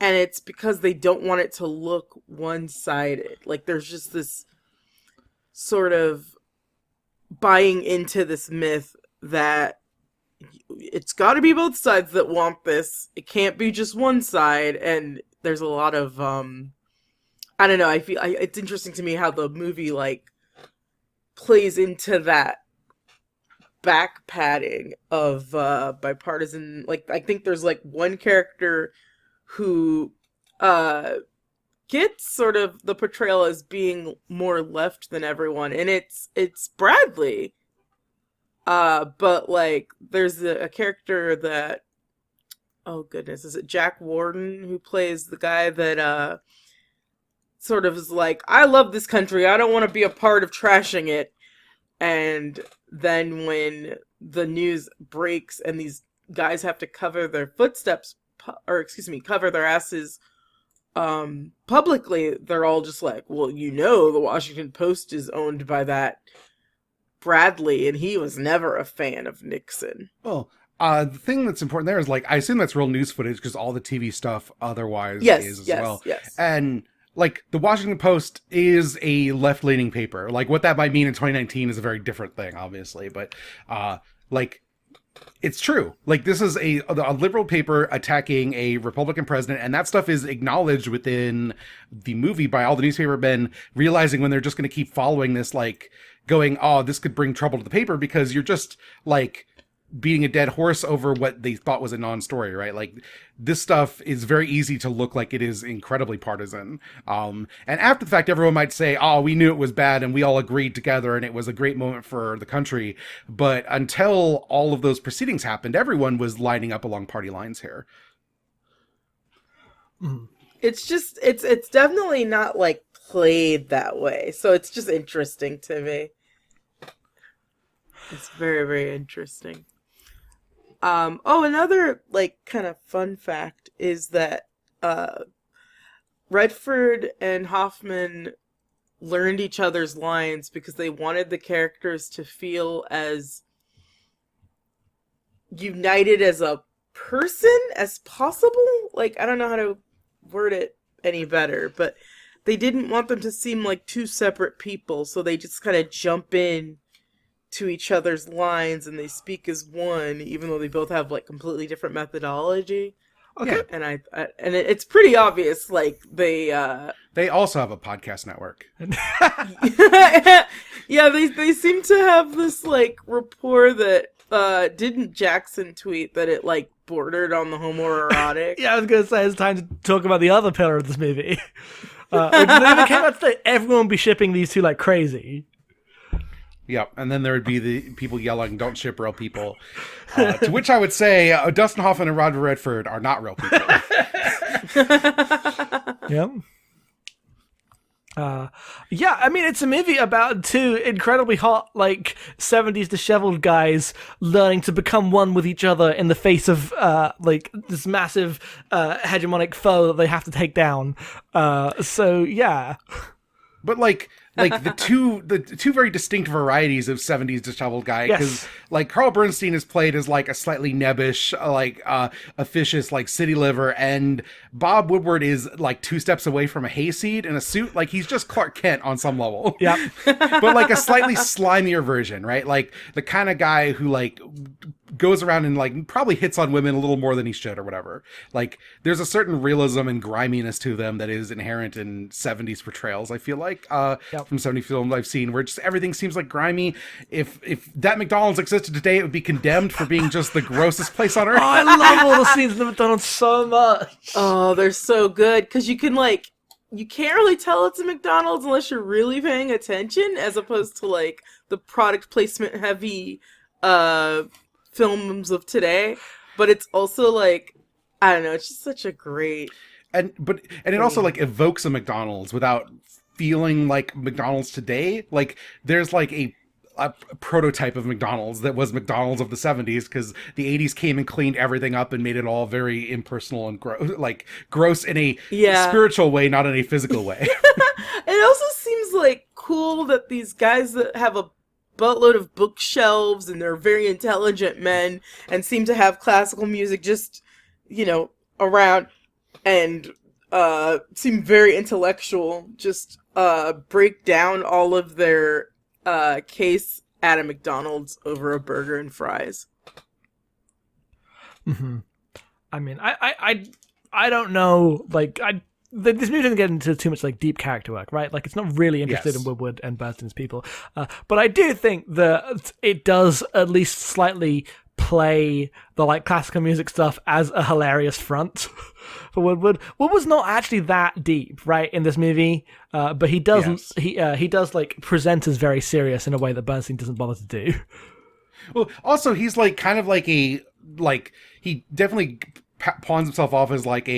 and it's because they don't want it to look one-sided. Like there's just this sort of buying into this myth that it's got to be both sides that want this. It can't be just one side. And there's a lot of I don't know. It's interesting to me how the movie like plays into that back padding of bipartisan. Like I think there's like one character who gets sort of the portrayal as being more left than everyone, and it's Bradley. But like there's a character that, oh goodness, is it Jack Warden, who plays the guy that sort of is like, I love this country, I don't want to be a part of trashing it. And then when the news breaks and these guys have to cover their footsteps, cover their asses publicly, they're all just like, well, the Washington Post is owned by that Bradley, and he was never a fan of Nixon. Well, the thing that's important there is like, I assume that's real news footage because all the TV stuff otherwise Yes, is as yes, well. yes. And like the Washington Post is a left-leaning paper. Like what that might mean in 2019 is a very different thing, obviously. But like it's true. Like this is a liberal paper attacking a Republican president, and that stuff is acknowledged within the movie by all the newspaper men, realizing when they're just going to keep following this, like going, oh, this could bring trouble to the paper, because you're just like beating a dead horse over what they thought was a non-story, right? Like this stuff is very easy to look like it is incredibly partisan. And after the fact, everyone might say, oh, we knew it was bad and we all agreed together and it was a great moment for the country. But until all of those proceedings happened, everyone was lining up along party lines here. It's just, it's definitely not like played that way. So it's just interesting to me. It's very, very interesting. Another like kind of fun fact is that Redford and Hoffman learned each other's lines because they wanted the characters to feel as united as a person as possible. Like, I don't know how to word it any better, but they didn't want them to seem like two separate people, so they just kind of jump in to each other's lines and they speak as one, even though they both have like completely different methodology. Okay. And it's pretty obvious, like they also have a podcast network. yeah, they seem to have this like rapport that didn't Jackson tweet that it like bordered on the homoerotic? Yeah, I was gonna say it's time to talk about the other pillar of this movie. Which then came out today. Everyone would be shipping these two like crazy. Yep, and then there would be the people yelling, "Don't ship real people." To which I would say, Dustin Hoffman and Robert Redford are not real people. Yep. Yeah, I mean, it's a movie about two incredibly hot, like, 70s disheveled guys learning to become one with each other in the face of, like, this massive hegemonic foe that they have to take down. So, yeah. But, like the two very distinct varieties of 70s disheveled guy, because like Carl Bernstein is played as like a slightly nebbish, like officious, like city liver, and Bob Woodward is like 2 steps away from a hayseed in a suit. Like he's just Clark Kent on some level. Yeah. But like a slightly slimier version, right? Like the kind of guy who like goes around and like probably hits on women a little more than he should or whatever. Like there's a certain realism and griminess to them that is inherent in 70s portrayals, I feel like, from 70s films I've seen, where just everything seems like grimy. If that McDonald's existed today, it would be condemned for being just the grossest place on earth. Oh, I love all the scenes in the McDonald's so much. Oh, they're so good, because you can like, you can't really tell it's a McDonald's unless you're really paying attention, as opposed to like the product placement heavy films of today. But it's also like, I don't know, it's just such a great and it also like evokes a McDonald's without feeling like McDonald's today. Like there's like a prototype of McDonald's that was McDonald's of the 70s, because the 80s came and cleaned everything up and made it all very impersonal and gross in a spiritual way, not in a physical way. It also seems like cool that these guys that have a buttload of bookshelves and they're very intelligent men and seem to have classical music just, you know, around and seem very intellectual, just break down all of their case at a McDonald's over a burger and fries. Mm-hmm. I mean, I don't know, like, this movie doesn't get into too much like deep character work, right? Like it's not really interested in Woodward and Bernstein's people, but I do think that it does at least slightly play the like classical music stuff as a hilarious front for Woodward. Woodward's not actually that deep, right, in this movie, but he does he does like present as very serious in a way that Bernstein doesn't bother to do. Well, also he's like kind of like he definitely pawns himself off as like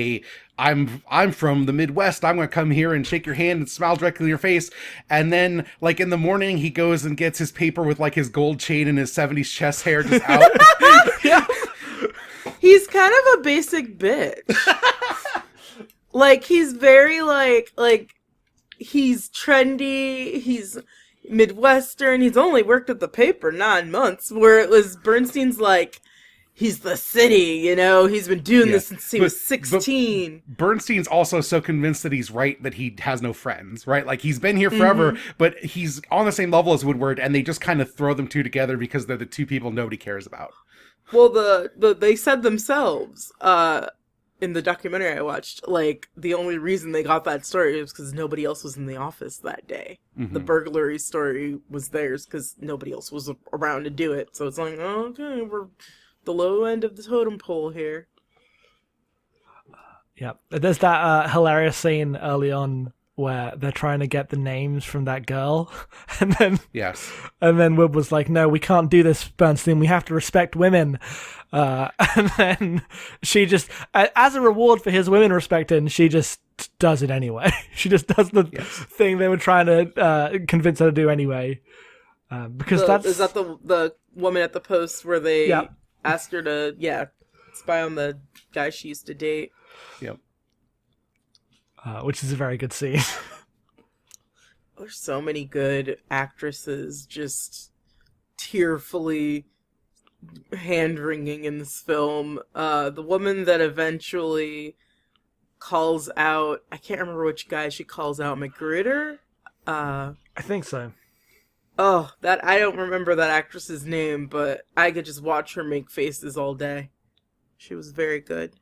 I'm from the Midwest. I'm going to come here and shake your hand and smile directly in your face. And then, like, in the morning, he goes and gets his paper with, like, his gold chain and his 70s chest hair just out. Yeah. He's kind of a basic bitch. Like, he's very, like, he's trendy, he's Midwestern, he's only worked at the paper 9 months, where it was Bernstein's, like, he's the city, you know, he's been doing this since he was 16. But Bernstein's also so convinced that he's right that he has no friends, right? Like, he's been here forever, but he's on the same level as Woodward, and they just kind of throw them two together because they're the two people nobody cares about. Well, they said themselves, in the documentary I watched, like, the only reason they got that story was because nobody else was in the office that day. The burglary story was theirs because nobody else was around to do it. So it's like, oh, okay, we're the low end of the totem pole here. Yeah, there's that hilarious scene early on where they're trying to get the names from that girl, and then Wood was like, "No, we can't do this, Bernstein. We have to respect women." And then she just, as a reward for his women respecting, she just does it anyway. She just does the thing they were trying to convince her to do anyway. Because is that the woman at the post where they asked her to spy on the guy she used to date. Yep. Which is a very good scene. There's so many good actresses just tearfully hand-wringing in this film. The woman that eventually calls out, I can't remember which guy she calls out, McGritter? I think so. Oh, that I don't remember that actress's name, but I could just watch her make faces all day. She was very good.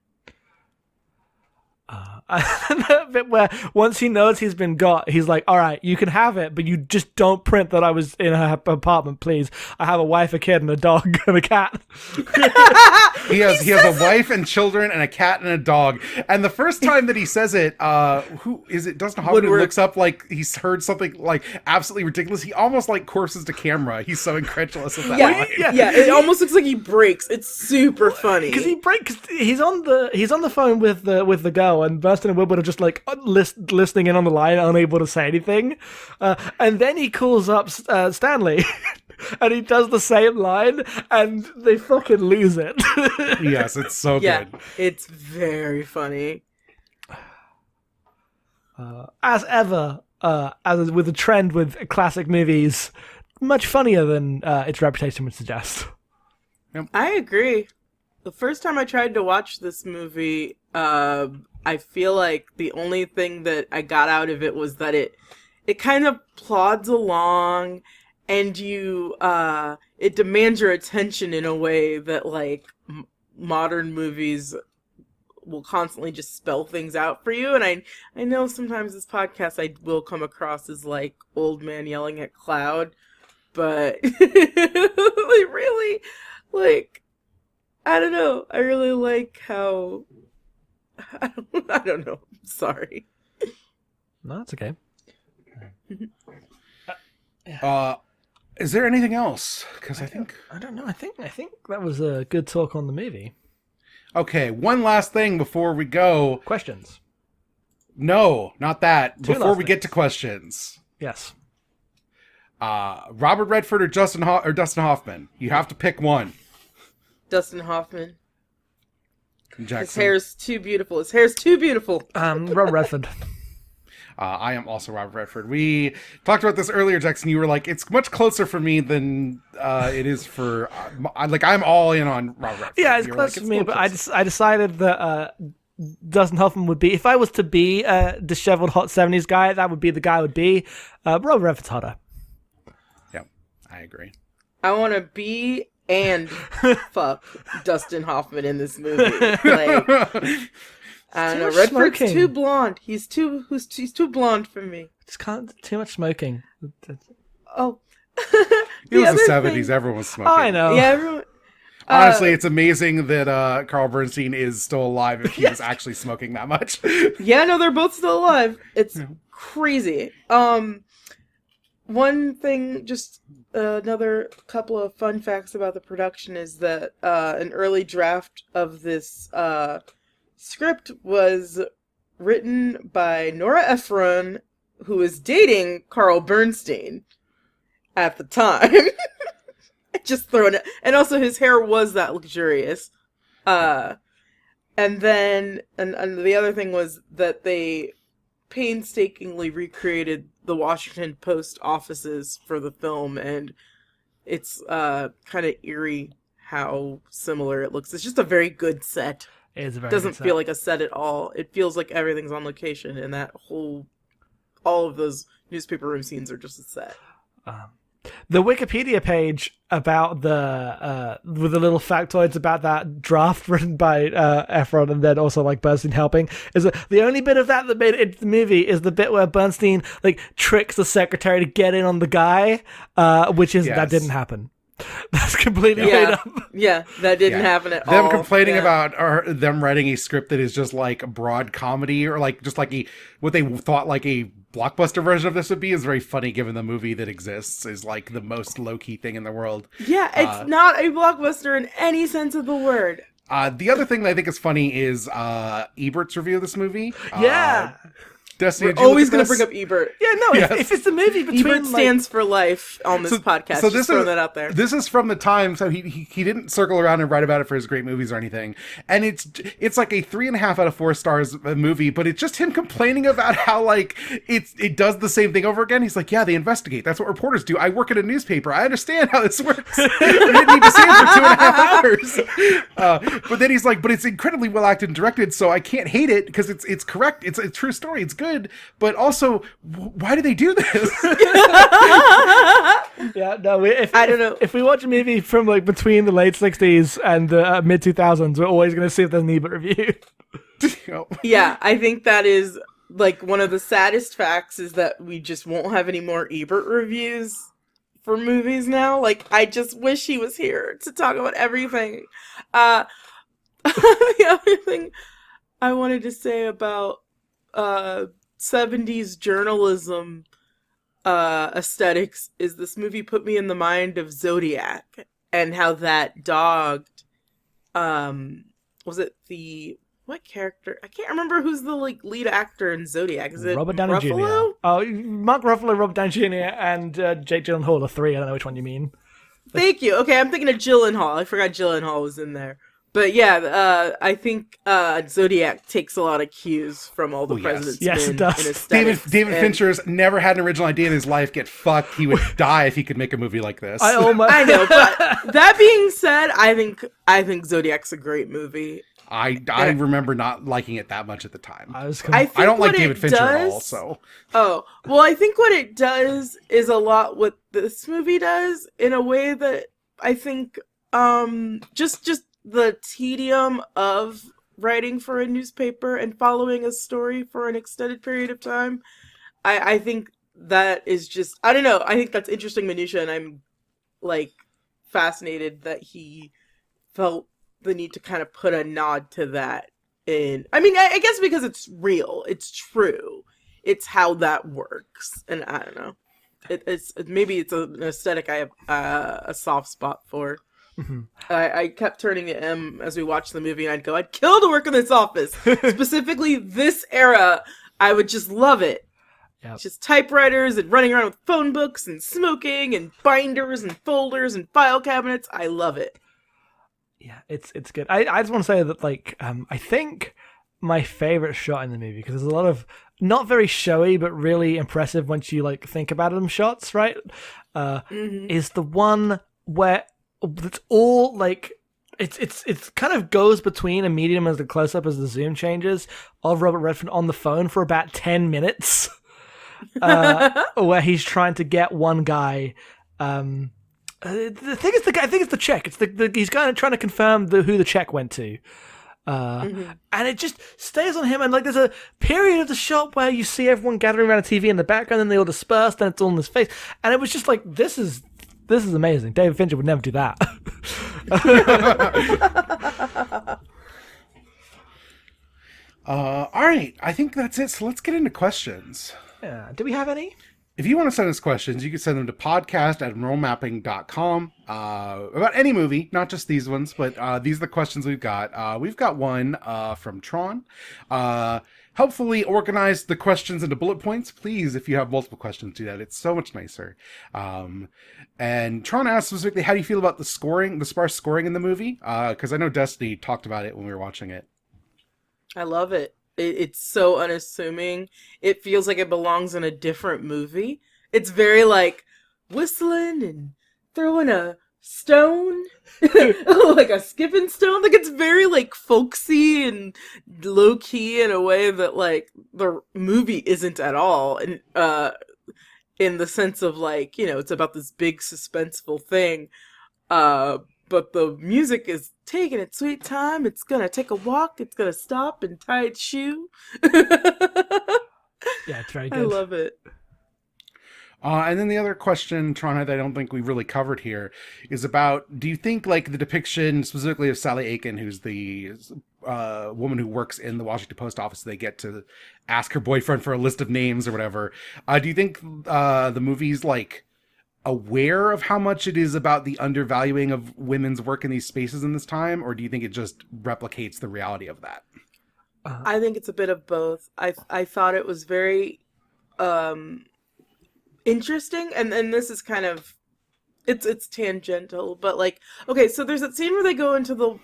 The bit where once he knows he's been got, he's like, all right, you can have it, but you just don't print that I was in her apartment, please. I have a wife, a kid, and a dog, and a cat. He has a wife and children and a cat and a dog. And the first time that he says it, who is it? Dustin Hoffman looks up like he's heard something like absolutely ridiculous. He almost like courses to camera. He's so incredulous of that line. Yeah, it almost looks like he breaks. It's super funny. Because he's on the phone with the girl, and Burston and Woodward are just like listening in on the line, unable to say anything. And then he calls up Stanley. And he does the same line, and they fucking lose it. Yes, it's so good. It's very funny. As ever, as with the trend with classic movies, much funnier than its reputation would suggest. Yep. I agree. The first time I tried to watch this movie, I feel like the only thing that I got out of it was that it kind of plods along, and it demands your attention in a way that like modern movies will constantly just spell things out for you. And I know sometimes this podcast I will come across as like old man yelling at cloud, but they really like, I don't know. I really like how I don't know. Sorry. No, that's okay. Is there anything else? Because I don't know. I think that was a good talk on the movie. Okay, one last thing before we go. Questions? No, not that. Two before last we get to questions. Yes. Robert Redford or Dustin Hoffman? You have to pick one. Dustin Hoffman. Jackson. His hair's too beautiful. His hair's too beautiful. Robert Redford. I am also Robert Redford. We talked about this earlier, Jackson. You were like, it's much closer for me than it is for... I'm all in on Robert Redford. Yeah, it's close for me, but I decided that Dustin Hoffman would be... If I was to be a disheveled hot 70s guy, that would be the guy I would be. Robert Redford's hotter. Yeah, I agree. I want to be and fuck Dustin Hoffman in this movie. Like... I don't know. Redford's smoking. too blonde. He's too blonde for me. Just can't too much smoking. Oh, It was the 70s. Everyone was smoking. Oh, I know. Yeah, everyone. Honestly, it's amazing that Carl Bernstein is still alive if he was actually smoking that much. Yeah, no, they're both still alive. It's crazy. One thing, just another couple of fun facts about the production is that an early draft of this script was written by Nora Ephron, who was dating Carl Bernstein at the time. Just throwing it. And also his hair was that luxurious. And then the other thing was that they painstakingly recreated the Washington Post offices for the film, and it's kind of eerie how similar it looks. It's just a very good set. It is a very Doesn't good set. feel like a set at all. It feels like everything's on location, and all of those newspaper room scenes are just a set. The Wikipedia page about with the little factoids about that draft written by Ephron and then also like Bernstein helping is that the only bit of that made it into the movie is the bit where Bernstein like tricks the secretary to get in on the guy, which is that didn't happen. That's completely made up. Yeah, that didn't happen at all. Them complaining about them writing a script that is just like a broad comedy or like just like what they thought like a blockbuster version of this would be is very funny given the movie that exists is like the most low-key thing in the world. Yeah, it's not a blockbuster in any sense of the word. The other thing that I think is funny is Ebert's review of this movie. Yeah. Destiny, We're always going to bring up Ebert. Yeah, no, if it's the movie between... Ebert stands for life on this podcast. So just throwing that out there. This is from the time, so he didn't circle around and write about it for his great movies or anything. And it's like a 3.5 out of 4 stars movie, but it's just him complaining about how like it does the same thing over again. He's like, yeah, they investigate. That's what reporters do. I work at a newspaper. I understand how this works. I didn't need to see it for 2.5 hours. But then he's like, but it's incredibly well acted and directed, so I can't hate it because it's correct. It's a true story. It's good. good, but also, why do they do this? Yeah, no. I don't know. If we watch a movie from like between the late '60s and the mid 2000s, we're always going to see if there's an Ebert review. Yeah, I think that is like one of the saddest facts is that we just won't have any more Ebert reviews for movies now. Like, I just wish he was here to talk about everything. The other thing I wanted to say about 70s journalism aesthetics is this movie put me in the mind of Zodiac and how that dogged was it the what character? I can't remember who's the like lead actor in Zodiac. Is it Robert Downey Ruffalo? Jr.? Oh, Mark Ruffalo, Robert Downey Jr., and Jake Gyllenhaal are three. I don't know which one you mean. Thank you. Okay, I'm thinking of Gyllenhaal. I forgot Gyllenhaal was in there. But yeah, I think Zodiac takes a lot of cues from all the President's Men. Yes, it does. David Fincher's never had an original idea in his life. Get fucked. He would die if he could make a movie like this. I know, but that being said, I think Zodiac's a great movie. I remember not liking it that much at the time. I don't like David Fincher at all. So. Oh, well, I think what it does is a lot what this movie does in a way that I think just the tedium of writing for a newspaper and following a story for an extended period of time. I think that is just, I don't know. I think that's interesting minutia, and I'm like fascinated that he felt the need to kind of put a nod to that in. I mean, I guess because it's real, it's true, it's how that works, and I don't know. It's maybe it's an aesthetic I have a soft spot for. Mm-hmm. I kept turning to M as we watched the movie, and I'd go, I'd kill to work in this office. Specifically, this era, I would just love it. Yep. Just typewriters and running around with phone books and smoking and binders and folders and file cabinets. I love it. Yeah, it's good. I just want to say that like I think my favorite shot in the movie, because there's a lot of not very showy but really impressive once you like think about them shots, right? Is the one where it's all like it's kind of goes between a medium as the close up as the zoom changes of Robert Redford on the phone for about 10 minutes, where he's trying to get one guy. The thing is, I think it's the check. It's he's kind of trying to confirm who the check went to, and it just stays on him. And like, there's a period of the shot where you see everyone gathering around a TV in the background, and they all disperse. Then it's all in his face, and it was just like, this is amazing. David Fincher would never do that. All right, I think that's it. So let's get into questions. Yeah. Do we have any? If you want to send us questions, you can send them to podcast@rollmapping.com about any movie, not just these ones, but these are the questions we've got. We've got one from Tron. Helpfully organize the questions into bullet points. Please, if you have multiple questions, do that. It's so much nicer. And Tron asked specifically, how do you feel about the scoring, the sparse scoring in the movie? Because I know Destiny talked about it when we were watching it. I love it. It's so unassuming. It feels like it belongs in a different movie. It's very like whistling and throwing a stone, like a skipping stone. Like, it's very like folksy and low key in a way that like the movie isn't at all. And in the sense of like, you know, it's about this big suspenseful thing. But the music is taking its sweet time. It's gonna take a walk. It's gonna stop and tie its shoe. Yeah, it's very good. I love it. And then the other question, Tron, that I don't think we've really covered here is about, do you think like the depiction specifically of Sally Aiken, who's the woman who works in the Washington Post office, they get to ask her boyfriend for a list of names or whatever. Do you think the movie's like aware of how much it is about the undervaluing of women's work in these spaces in this time, or do you think it just replicates the reality of that? I think it's a bit of both. I thought it was very interesting, and this is kind of it's tangential, but like, okay, so there's that scene where they go into the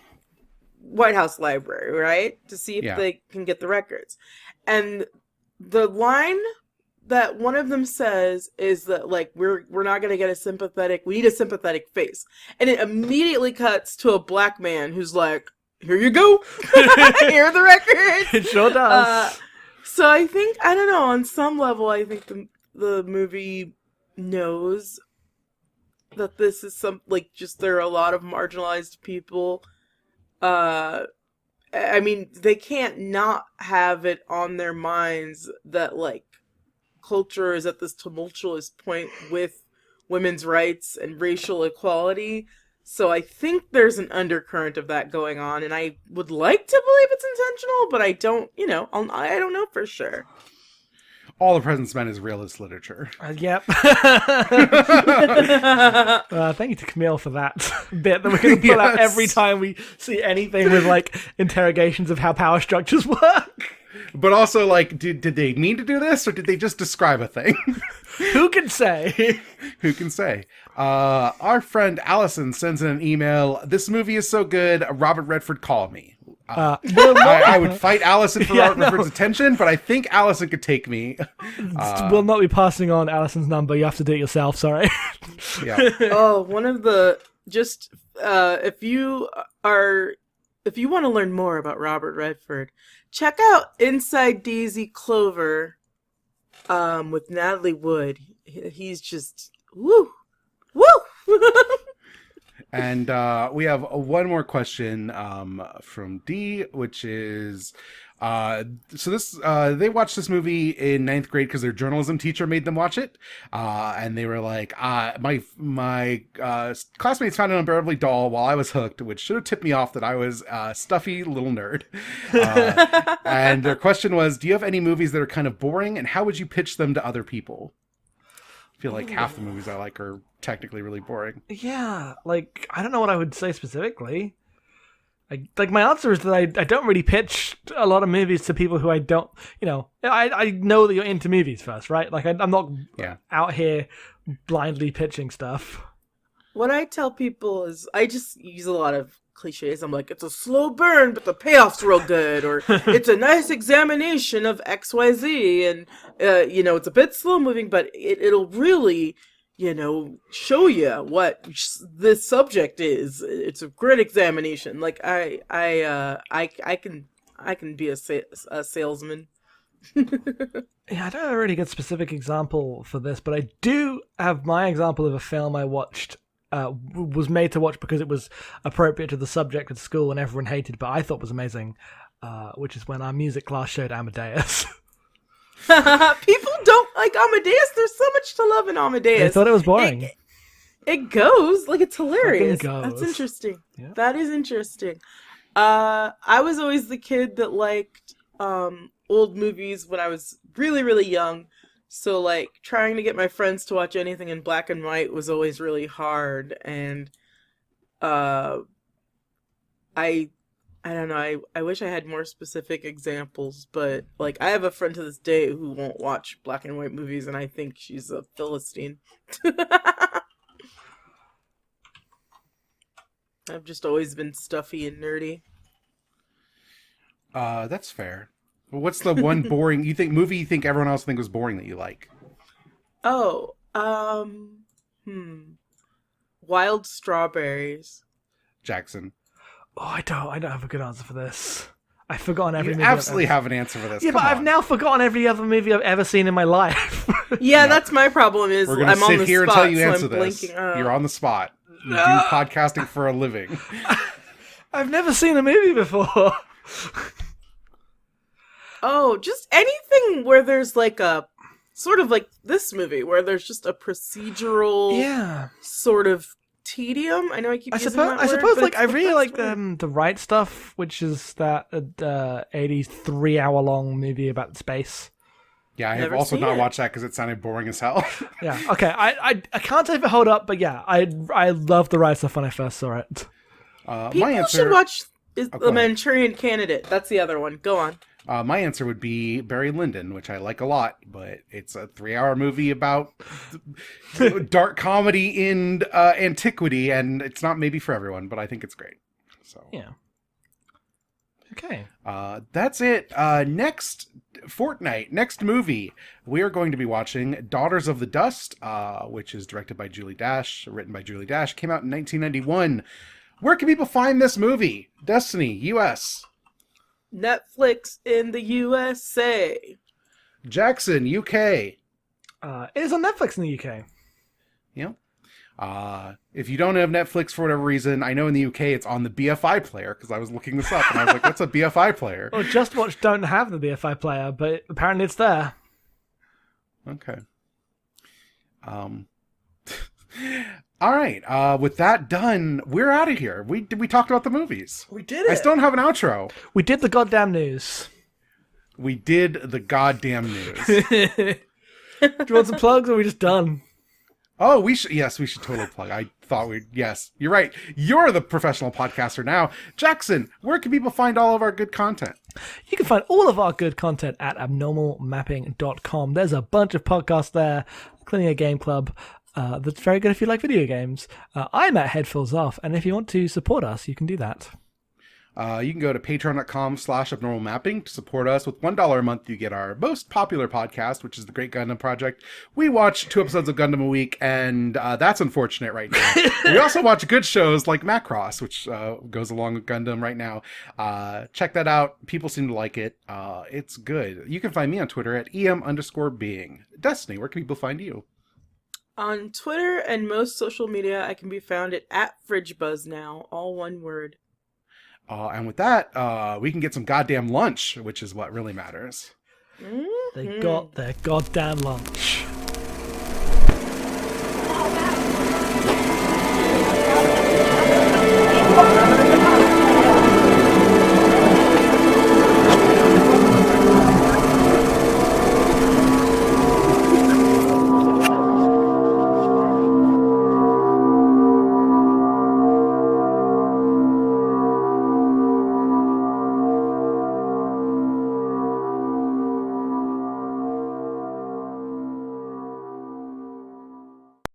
White House library, right, to see if they can get the records, and the line that one of them says is that like, we're not gonna get we need a sympathetic face, and it immediately cuts to a black man who's like, here you go. Here are the records. It sure does. So I think, I don't know, on some level, I think the movie knows that this is like, just there are a lot of marginalized people. Uh, I mean, they can't not have it on their minds that, like, culture is at this tumultuous point with women's rights and racial equality. So I think there's an undercurrent of that going on, and I would like to believe it's intentional, but I don't, I don't know for sure. All the President's Men is realist literature. Yep. Thank you to Camille for that bit that we're going to pull out every time we see anything with like interrogations of how power structures work. But also, like, did they mean to do this, or did they just describe a thing? Who can say? Who can say? Our friend Allison sends in an email. This movie is so good. Robert Redford, call me. I would fight Allison for Robert Redford's attention, but I think Allison could take me. We'll not be passing on Allison's number. You have to do it yourself. Sorry. Yeah. Oh, one of the if you want to learn more about Robert Redford, check out Inside Daisy Clover, with Natalie Wood. He's just woo. And we have one more question from D, which is, they watched this movie in 9th grade because their journalism teacher made them watch it. And they were like, my classmates found an unbearably dull while I was hooked, which should have tipped me off that I was a stuffy little nerd. And their question was, do you have any movies that are kind of boring, and how would you pitch them to other people? I feel like half the movies I like are technically really boring. Yeah, like, I don't know what I would say specifically. My answer is that I don't really pitch a lot of movies to people who I don't, I know that you're into movies first, right? Like, I'm not out here blindly pitching stuff. What I tell people is I just use a lot of cliches. I'm like, it's a slow burn, but the payoff's real good, or it's a nice examination of XYZ, and it's a bit slow moving, but it'll really, show you what this subject is. It's a great examination. Like I can be a salesman. Yeah, I don't have a really good specific example for this, but I do have my example of a film I watched. Was made to watch because it was appropriate to the subject at school and everyone hated, but I thought was amazing, which is when our music class showed Amadeus. People don't like Amadeus. There's so much to love in Amadeus. They thought it was boring. It goes like, it's hilarious. Goes. That's interesting. Yeah. That is interesting. I was always the kid that liked old movies when I was really, really young. So, like, trying to get my friends to watch anything in black and white was always really hard, and I don't know, I wish I had more specific examples, but, like, I have a friend to this day who won't watch black and white movies, and I think she's a Philistine. I've just always been stuffy and nerdy. That's fair. What's the one boring movie you think everyone else think was boring that you like? Oh, Wild Strawberries. Jackson. Oh, I don't have a good answer for this. I've forgotten every movie. You absolutely have an answer for this. Yeah, Come but on. I've now forgotten every other movie I've ever seen in my life. Yeah, that's my problem. Is we're gonna I'm sit on the here spot, until you so answer I'm this. blinking. You're on the spot. You do podcasting for a living. I've never seen a movie before. Oh, just anything where there's like a sort of like this movie where there's just a procedural sort of tedium. I know I keep using that word, I suppose but like it's I the really best like word. the Right Stuff, which is that 83-hour long movie about space. Yeah, I have Never also seen not it. watched that because it sounded boring as hell. Yeah, okay. I can't say if it hold up, but yeah, I loved the Right Stuff when I first saw it. My People answer should watch go The ahead. Manchurian Candidate. That's the other one. Go on. My answer would be Barry Lyndon, which I like a lot, but it's a 3-hour movie about dark comedy in antiquity, and it's not maybe for everyone, but I think it's great. So Yeah. Okay. that's it. Next fortnight, next movie, we are going to be watching Daughters of the Dust, which is directed by Julie Dash, written by Julie Dash, came out in 1991. Where can people find this movie? Destiny, US. Netflix in the USA. Jackson, UK. It is on Netflix in the UK. Yeah. If you don't have Netflix for whatever reason, I know in the UK it's on the BFI player, because I was looking this up and I was like, what's a BFI player? Well, Just Watch don't have the BFI player, but apparently it's there. Okay. All right. With that done, we're out of here. We talked about the movies. We did it. I still don't have an outro. We did the goddamn news. We did the goddamn news. Do you want some plugs or are we just done? Oh, we should totally plug. I thought yes, you're right. You're the professional podcaster now. Jackson, where can people find all of our good content? You can find all of our good content at abnormalmapping.com. There's a bunch of podcasts there, including a game club that's very good if you like video games. I'm at Headphones Off, and if you want to support us, you can do that. You can go to patreon.com/abnormalmapping to support us. With $1 a month, you get our most popular podcast, which is the Great Gundam Project. We watch 2 episodes of Gundam a week, and that's unfortunate right now. We also watch good shows like Macross, which goes along with Gundam right now. Check that out. People seem to like it. It's good. You can find me on Twitter at em_being. Destiny, where can people find you? On Twitter and most social media, I can be found at FridgeBuzzNow, all one word. And with that, we can get some goddamn lunch, which is what really matters. They got their goddamn lunch.